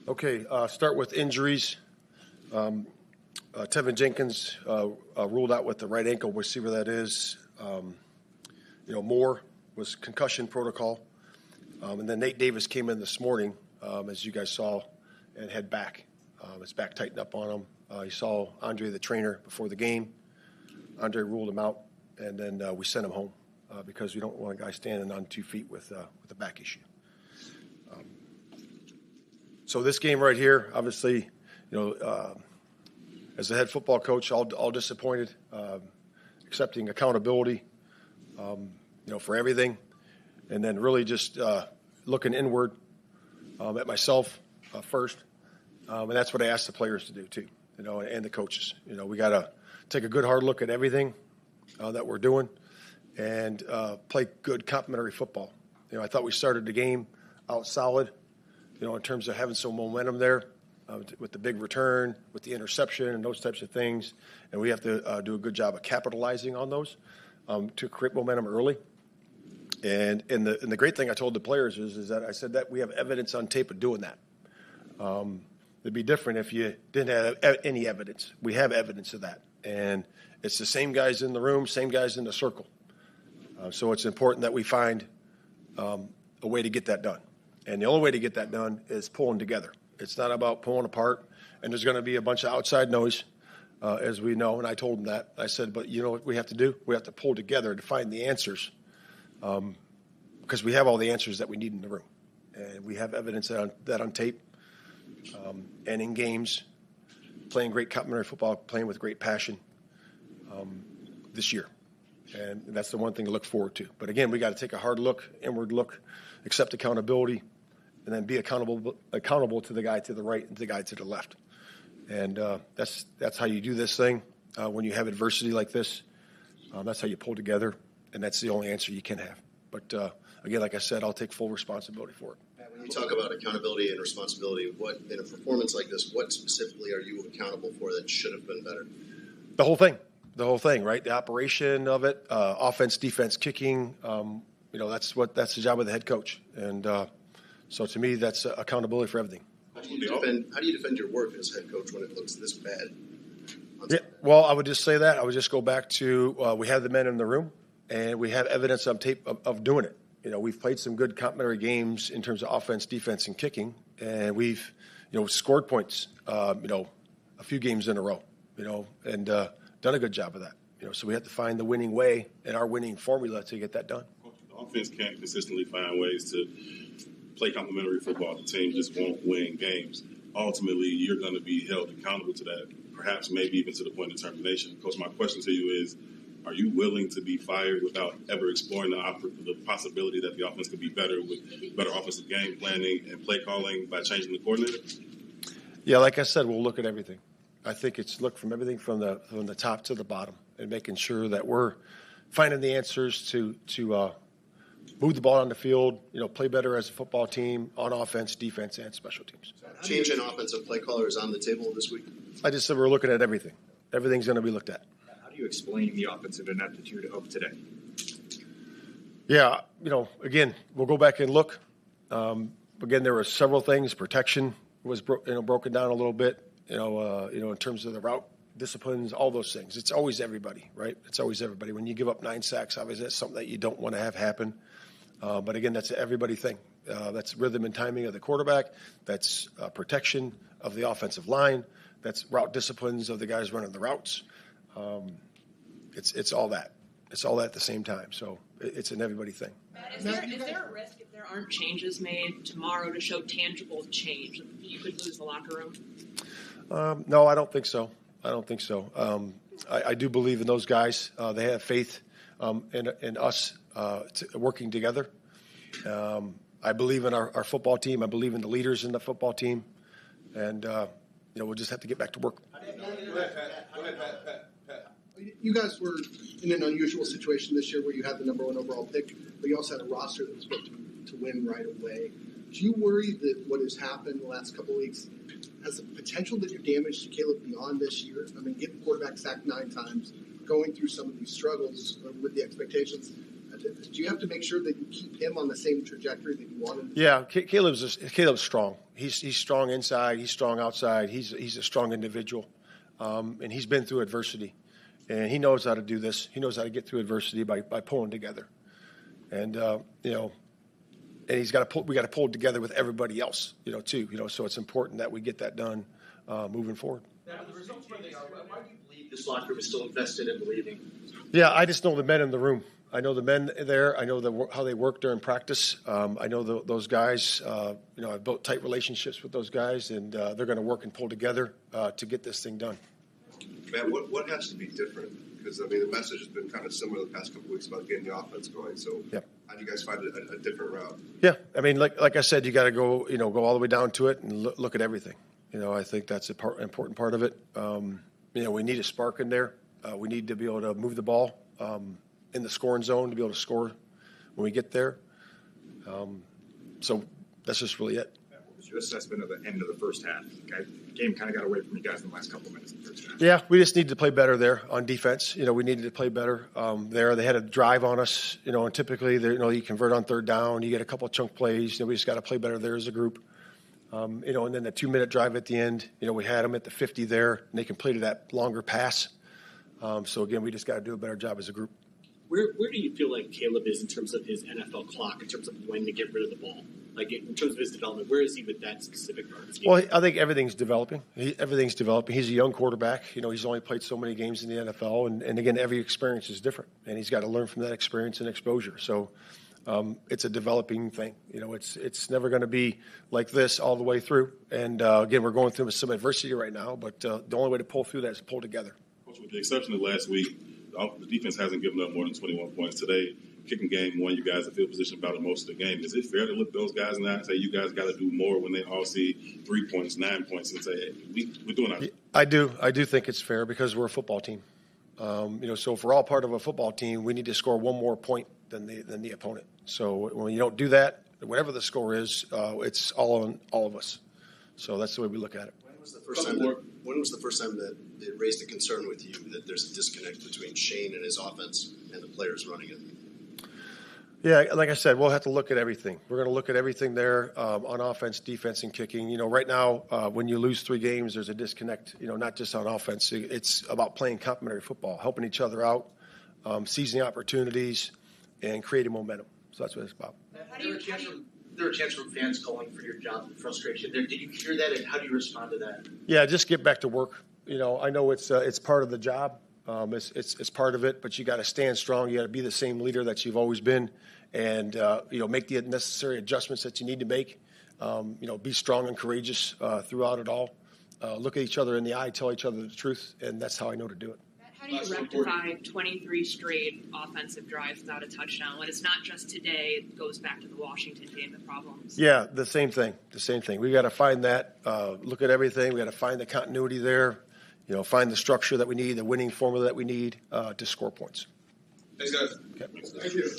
Okay, start with injuries. Tevin Jenkins ruled out with the right ankle. We'll see where that is. Moore was concussion protocol. And then Nate Davis came in this morning, as you guys saw, and had back. His back tightened up on him. You saw Andre, the trainer, before the game. Andre ruled him out, and then we sent him home because we don't want a guy standing on 2 feet with a back issue. So this game right here, obviously, as the head football coach, all disappointed, accepting accountability, for everything, and then really just looking inward at myself first, and that's what I asked the players to do too, and the coaches. We got to take a good hard look at everything that we're doing, and play good complementary football. I thought we started the game out solid, in terms of having some momentum there. With the big return, with the interception, and those types of things. And we have to do a good job of capitalizing on those to create momentum early. And the great thing I told the players is that I said that we have evidence on tape of doing that. It'd be different if you didn't have any evidence. We have evidence of that. And it's the same guys in the room, same guys in the circle. So it's important that we find a way to get that done. And the only way to get that done is pulling together. It's not about pulling apart, and there's going to be a bunch of outside noise, as we know, and I told them that. I said, but you know what we have to do? We have to pull together to find the answers, because we have all the answers that we need in the room. And we have evidence that on tape, and in games, playing great complementary football, playing with great passion this year. And that's the one thing to look forward to. But again, we got to take a hard look, inward look, accept accountability, and then be accountable to the guy to the right and the guy to the left. And that's how you do this thing. When you have adversity like this, that's how you pull together, and that's the only answer you can have. But, again, like I said, I'll take full responsibility for it. When you talk about accountability and responsibility, what in a performance like this, what specifically are you accountable for that should have been better? The whole thing, right? The operation of it, offense, defense, kicking, that's the job of the head coach. And so to me, that's accountability for everything. How do you defend your work as head coach when it looks this bad? Yeah, well, I would just say that. I would just go back to we have the men in the room, and we have evidence on tape of doing it. We've played some good complementary games in terms of offense, defense, and kicking, and we've, scored points, a few games in a row, and done a good job of that. So we have to find the winning way and our winning formula to get that done. The offense can't consistently find ways to play complementary football. The team just won't win games. Ultimately, you're going to be held accountable to that, perhaps maybe even to the point of termination. Coach, my question to you is, are you willing to be fired without ever exploring the possibility that the offense could be better with better offensive game planning and play calling by changing the coordinator? Yeah, like I said, we'll look at everything. I think it's look from everything from the top to the bottom and making sure that we're finding the answers to move the ball on the field, play better as a football team on offense, defense, and special teams. Change in offensive play caller is on the table this week? I just said we're looking at everything. Everything's going to be looked at. How do you explain the offensive ineptitude of today? Yeah, again, we'll go back and look. Again, there were several things. Protection was broken down a little bit, in terms of the route disciplines, all those things. It's always everybody, right? It's always everybody. When you give up 9 sacks, obviously that's something that you don't want to have happen. But again, that's an everybody thing. That's rhythm and timing of the quarterback. That's protection of the offensive line. That's route disciplines of the guys running the routes. It's all that. It's all that at the same time. So it's an everybody thing. Is there a risk if there aren't changes made tomorrow to show tangible change that you could lose the locker room? No, I don't think so. I do believe in those guys. They have faith in us working together. I believe in our football team. I believe in the leaders in the football team. And, we'll just have to get back to work. Go ahead, Pat. You guys were in an unusual situation this year where you had the number 1 overall pick, but you also had a roster that was built to win right away. Do you worry that what has happened the last couple of weeks has the potential to do damage to Caleb beyond this year? I mean, getting quarterback sacked 9 times, going through some of these struggles with the expectations. Do you have to make sure that you keep him on the same trajectory that you wanted? Yeah, Caleb's strong. he's strong inside. He's strong outside. He's a strong individual, and he's been through adversity, and he knows how to do this. He knows how to get through adversity by pulling together, and and he's got to pull. We got to pull together with everybody else, too. So it's important that we get that done moving forward. Now, the results where they are, why do you believe this locker room is still invested in believing? Yeah, I just know the men in the room. I know the men there. I know how they work during practice. I know those guys. I've built tight relationships with those guys, and they're going to work and pull together to get this thing done. Matt, what has to be different? Because, the message has been kind of similar the past couple of weeks about getting the offense going. So how do you guys find a different route? Yeah, like I said, you got to go all the way down to it and look at everything. I think that's an important part of it. We need a spark in there. We need to be able to move the ball in the scoring zone to be able to score when we get there. So that's just really it. What was your assessment of the end of the first half? The game kind of got away from you guys in the last couple of minutes of the first half. Yeah, we just need to play better there on defense. We needed to play better there. They had a drive on us, and typically, you convert on third down, you get a couple of chunk plays. We just got to play better there as a group. And then the 2-minute drive at the end, we had them at the 50 there, and they completed that longer pass. So, again, we just got to do a better job as a group. Where do you feel like Caleb is in terms of his NFL clock, in terms of when to get rid of the ball? Like, in terms of his development, where is he with that specific part of his game? Well, I think everything's developing. Everything's developing. He's a young quarterback. He's only played so many games in the NFL. And again, every experience is different. And he's got to learn from that experience and exposure. So it's a developing thing. It's never going to be like this all the way through. And, again, we're going through some adversity right now. But the only way to pull through that is to pull together. Coach, with the exception of last week, the defense hasn't given up more than 21 points today. Kicking game won you guys in field position about most of the game. Is it fair to look those guys in the eye and say you guys got to do more when they all see 3 points, 9 points, and say, hey, we're doing our I do think it's fair because we're a football team. So if we're all part of a football team, we need to score one more point than the opponent. So when you don't do that, whatever the score is, it's all on all of us. So that's the way we look at it. When was the first time that it raised a concern with you that there's a disconnect between Shane and his offense and the players running it? Yeah, like I said, we'll have to look at everything. We're going to look at everything there on offense, defense, and kicking. Right now, when you lose 3 games, there's a disconnect, not just on offense. It's about playing complementary football, helping each other out, seizing opportunities, and creating momentum. So that's what it's about. There are chances from fans calling for your job and frustration there. Did you hear that, and how do you respond to that? Yeah, just get back to work. I know it's part of the job. It's part of it, but you got to stand strong. You got to be the same leader that you've always been, and make the necessary adjustments that you need to make. Be strong and courageous throughout it all. Look at each other in the eye, tell each other the truth, and that's how I know to do it. How do you rectify 23 straight offensive drives without a touchdown when it's not just today? It goes back to the Washington game, the problems. Yeah, the same thing. We got to find that. Look at everything. We got to find the continuity there. Find the structure that we need, the winning formula that we need to score points. Thanks, guys. Okay. Thank you.